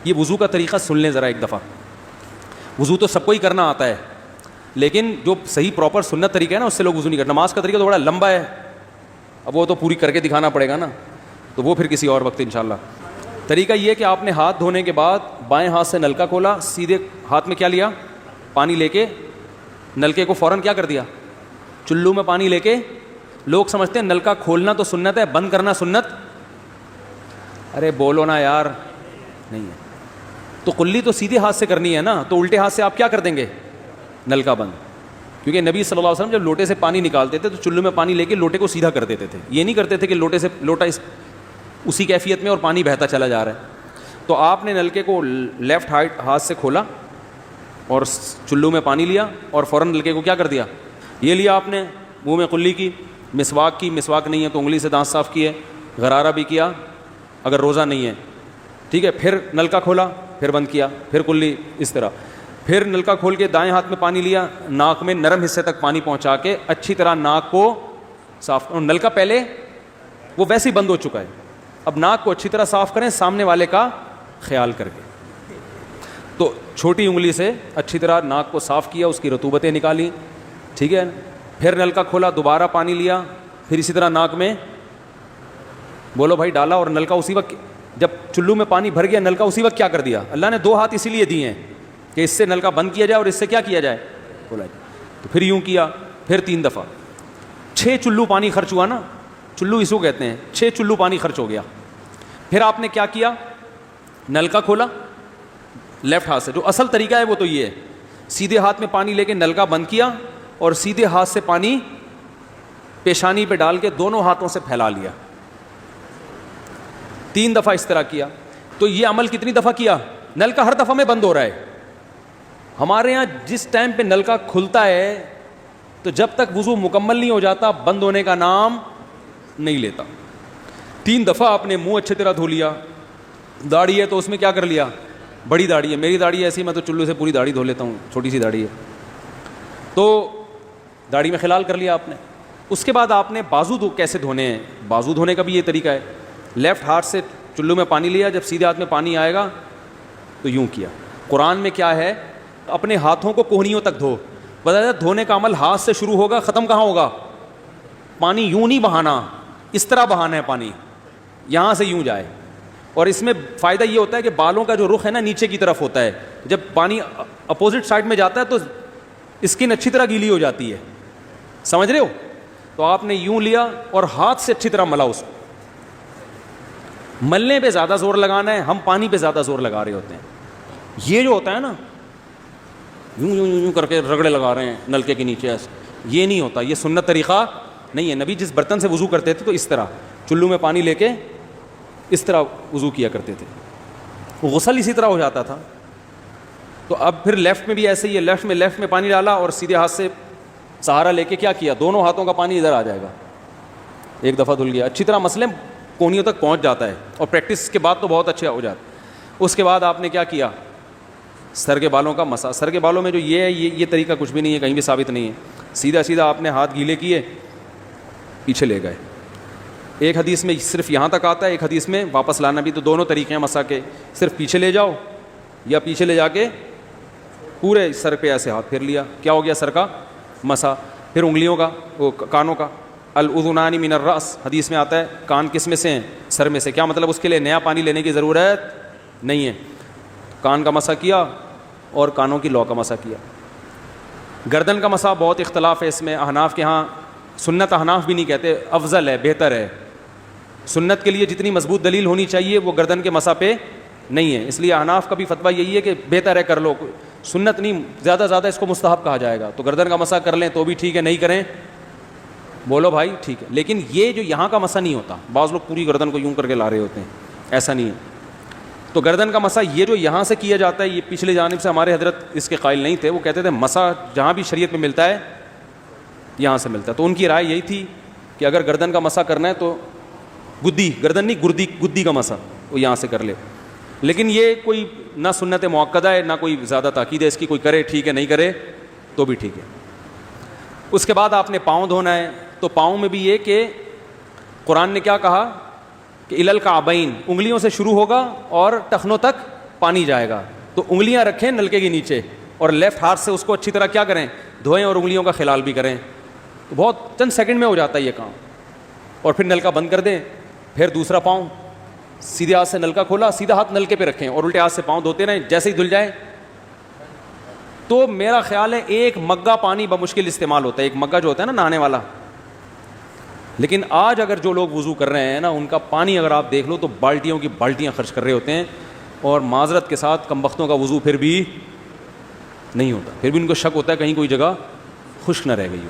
یہ وضو کا طریقہ سن لیں ذرا ایک دفعہ. وضو تو سب کو ہی کرنا آتا ہے, لیکن جو صحیح پراپر سنت طریقہ ہے نا اس سے لوگ وضو نہیں کرتے. نماز کا طریقہ تو بڑا لمبا ہے, اب وہ تو پوری کر کے دکھانا پڑے گا نا, تو وہ پھر کسی اور وقت انشاءاللہ. طریقہ یہ کہ آپ نے ہاتھ دھونے کے بعد بائیں ہاتھ سے نلکا کھولا, سیدھے ہاتھ میں کیا لیا, پانی لے کے نلکے کو فوراً کیا کر دیا, چلو میں پانی لے کے. لوگ سمجھتے ہیں نلکا کھولنا تو سنت ہے, بند کرنا سنت. ارے بولو نا یار, نہیں ہے. تو کلی تو سیدھے ہاتھ سے کرنی ہے نا, تو الٹے ہاتھ سے آپ کیا کر دیں گے, نلکا بند. کیونکہ نبی صلی اللہ علیہ وسلم جب لوٹے سے پانی نکالتے تھے تو چلو میں پانی لے کے لوٹے کو سیدھا کر دیتے تھے. یہ نہیں کرتے تھے کہ لوٹے سے لوٹا اسی کیفیت میں اور پانی بہتا چلا جا رہا ہے. تو آپ نے نلکے کو لیفٹ ہاتھ سے کھولا اور چلو میں پانی لیا اور فوراً نلکے کو کیا کر دیا, یہ لیا آپ نے, منہ میں کلی کی, مسواک کی, مسواک نہیں ہے تو انگلی سے دانت صاف کیے, غرارہ بھی کیا اگر روزہ نہیں ہے, ٹھیک ہے. پھر نلکا کھولا, پھر بند کیا, پھر کلی, اس طرح. پھر نلکا کھول کے دائیں ہاتھ میں پانی لیا, ناک میں نرم حصے تک پانی پہنچا کے اچھی طرح ناک کو صاف. اور نلکا پہلے وہ ویسے ہی بند ہو چکا ہے, اب ناک کو اچھی طرح صاف کریں سامنے والے کا خیال کر کے. تو چھوٹی انگلی سے اچھی طرح ناک کو صاف کیا, اس کی رطوبتیں نکالی, ٹھیک ہے. پھر نلکا کھولا, دوبارہ پانی لیا, پھر اسی طرح ناک میں بولو بھائی ڈالا, اور نلکا اسی وقت جب چلو میں پانی بھر گیا نلکا اسی وقت کیا کر دیا. اللہ نے 2 ہاتھ اسی لیے دیے ہیں کہ اس سے نلکا بند کیا جائے اور اس سے کیا کیا جائے, کھولا جائے. تو پھر یوں کیا, پھر 3 دفعہ, 6 چلو پانی خرچ ہوا نا, چلو اس کو کہتے ہیں, 6 چلو پانی خرچ ہو گیا. پھر آپ نے کیا کیا, نلکا کھولا لیفٹ ہاتھ سے. جو اصل طریقہ ہے وہ تو یہ ہے, سیدھے ہاتھ میں پانی لے کے نلکا بند کیا اور سیدھے ہاتھ سے پانی پیشانی پہ ڈال کے دونوں ہاتھوں سے پھیلا لیا. 3 دفعہ اس طرح کیا. تو یہ عمل کتنی دفعہ کیا, نلکا ہر دفعہ میں بند ہو رہا ہے. ہمارے ہاں جس ٹائم پہ نلکا کھلتا ہے تو جب تک وضو مکمل نہیں ہو جاتا بند ہونے کا نام نہیں لیتا. 3 دفعہ آپ نے منہ اچھی طرح دھو لیا. داڑھی ہے تو اس میں کیا کر لیا, بڑی داڑھی ہے, میری داڑھی ایسی میں تو چلو سے پوری داڑھی دھو لیتا ہوں, چھوٹی سی داڑھی ہے تو داڑھی میں خلال کر لیا آپ نے. اس کے بعد آپ نے بازو کیسے دھونے ہیں, بازو دھونے کا بھی یہ طریقہ ہے. لیفٹ ہاتھ سے چلو میں پانی لیا, جب سیدھے ہاتھ میں پانی آئے گا تو یوں کیا. قرآن میں کیا ہے, اپنے ہاتھوں کو کوہنیوں تک دھو. بتایا دھونے کا عمل ہاتھ سے شروع ہوگا, ختم کہاں ہوگا, پانی یوں نہیں بہانا, اس طرح بہانا ہے پانی, یہاں سے یوں جائے. اور اس میں فائدہ یہ ہوتا ہے کہ بالوں کا جو رخ ہے نا نیچے کی طرف ہوتا ہے, جب پانی اپوزٹ سائڈ میں جاتا ہے تو اسکن اچھی طرح گیلی ہو جاتی ہے, سمجھ رہے ہو. تو آپ نے یوں لیا اور ہاتھ سے اچھی طرح ملا. اس کو ملنے پہ زیادہ زور لگانا ہے, ہم پانی پہ زیادہ زور لگا رہے ہوتے ہیں. یہ جو ہوتا ہے نا یوں یوں یوں کر کے رگڑے لگا رہے ہیں نلکے کے نیچے ایسے, یہ نہیں ہوتا, یہ سنت طریقہ نہیں ہے. نبی جس برتن سے وضو کرتے تھے تو اس طرح چلو میں پانی لے کے اس طرح وضو کیا کرتے تھے, غسل اسی طرح ہو جاتا تھا. تو اب پھر لیفٹ میں بھی ایسے ہی ہے, لیفٹ میں پانی ڈالا اور سیدھے ہاتھ سے سہارا لے کے کیا کیا, دونوں ہاتھوں کا پانی ادھر آ جائے گا. 1 دفعہ دھل گیا, اچھی طرح مسئلے کونیوں تک پہنچ جاتا ہے, اور پریکٹس کے بعد تو بہت اچھا ہو جاتا. اس کے بعد آپ نے کیا کیا, سر کے بالوں کا مسا. سر کے بالوں میں جو یہ ہے یہ طریقہ کچھ بھی نہیں ہے, کہیں بھی ثابت نہیں ہے. سیدھا سیدھا آپ نے ہاتھ گیلے کیے, پیچھے لے گئے. ایک حدیث میں صرف یہاں تک آتا ہے, ایک حدیث میں واپس لانا بھی. تو دونوں طریقے ہیں مسا کے, صرف پیچھے لے جاؤ یا پیچھے لے جا کے پورے سر پہ ایسے ہاتھ پھیر لیا, کیا ہو گیا سر کا مسا. پھر انگلیوں کا, وہ کانوں کا, الاذنان من الراس, حدیث میں آتا ہے کان کس میں سے ہیں, سر میں سے. کیا مطلب, اس کے لیے نیا پانی لینے کی ضرورت نہیں ہے. کان کا مسا کیا اور کانوں کی لو کا مسا کیا. گردن کا مسا بہت اختلاف ہے اس میں. احناف کے ہاں سنت, احناف بھی نہیں کہتے, افضل ہے, بہتر ہے. سنت کے لیے جتنی مضبوط دلیل ہونی چاہیے وہ گردن کے مسا پہ نہیں ہے, اس لیے احناف کا بھی فتویٰ یہی ہے کہ بہتر ہے کر لو, سنت نہیں, زیادہ اس کو مستحب کہا جائے گا. تو گردن کا مسا کر لیں تو بھی ٹھیک ہے, نہیں کریں بولو بھائی ٹھیک ہے. لیکن یہ جو یہاں کا مسا نہیں ہوتا, بعض لوگ پوری گردن کو یوں کر کے لا رہے ہوتے ہیں, ایسا نہیں ہے. تو گردن کا مسا یہ جو یہاں سے کیا جاتا ہے, یہ پچھلے جانب سے ہمارے حضرت اس کے قائل نہیں تھے. وہ کہتے تھے مسا جہاں بھی شریعت میں ملتا ہے یہاں سے ملتا ہے. تو ان کی رائے یہی تھی کہ اگر گردن کا مسا کرنا ہے تو گردن نہیں, گدی کا مسا وہ یہاں سے کر لے. لیکن یہ کوئی نہ سنت مؤکدہ ہے نہ کوئی زیادہ تاکید ہے اس کی, کوئی کرے ٹھیک ہے, نہیں کرے تو بھی ٹھیک ہے. اس کے بعد آپ نے پاؤں دھونا ہے. تو پاؤں میں بھی یہ کہ قرآن نے کیا کہا کہ الل کعبین, انگلیوں سے شروع ہوگا اور ٹخنوں تک پانی جائے گا, تو انگلیاں رکھیں نلکے کے نیچے اور لیفٹ ہاتھ سے اس کو اچھی طرح کیا کریں, دھوئیں اور انگلیوں کا خلال بھی کریں, تو بہت چند سیکنڈ میں ہو جاتا ہے یہ کام. اور پھر نلکا بند کر دیں, پھر دوسرا پاؤں سیدھے ہاتھ سے نلکا کھولا, سیدھا ہاتھ نلکے پہ رکھیں اور الٹے ہاتھ سے پاؤں دھوتے رہیں, جیسے ہی دھل جائے. تو میرا خیال ہے ایک مگا پانی بمشکل استعمال ہوتا ہے, ایک مگا جو ہوتا ہے نا نہانے والا. لیکن آج اگر جو لوگ وضو کر رہے ہیں نا, ان کا پانی اگر آپ دیکھ لو تو بالٹیوں کی بالٹیاں خرچ کر رہے ہوتے ہیں, اور معذرت کے ساتھ کم بختوں کا وضو پھر بھی نہیں ہوتا, پھر بھی ان کو شک ہوتا ہے کہیں کوئی جگہ خشک نہ رہ گئی ہو.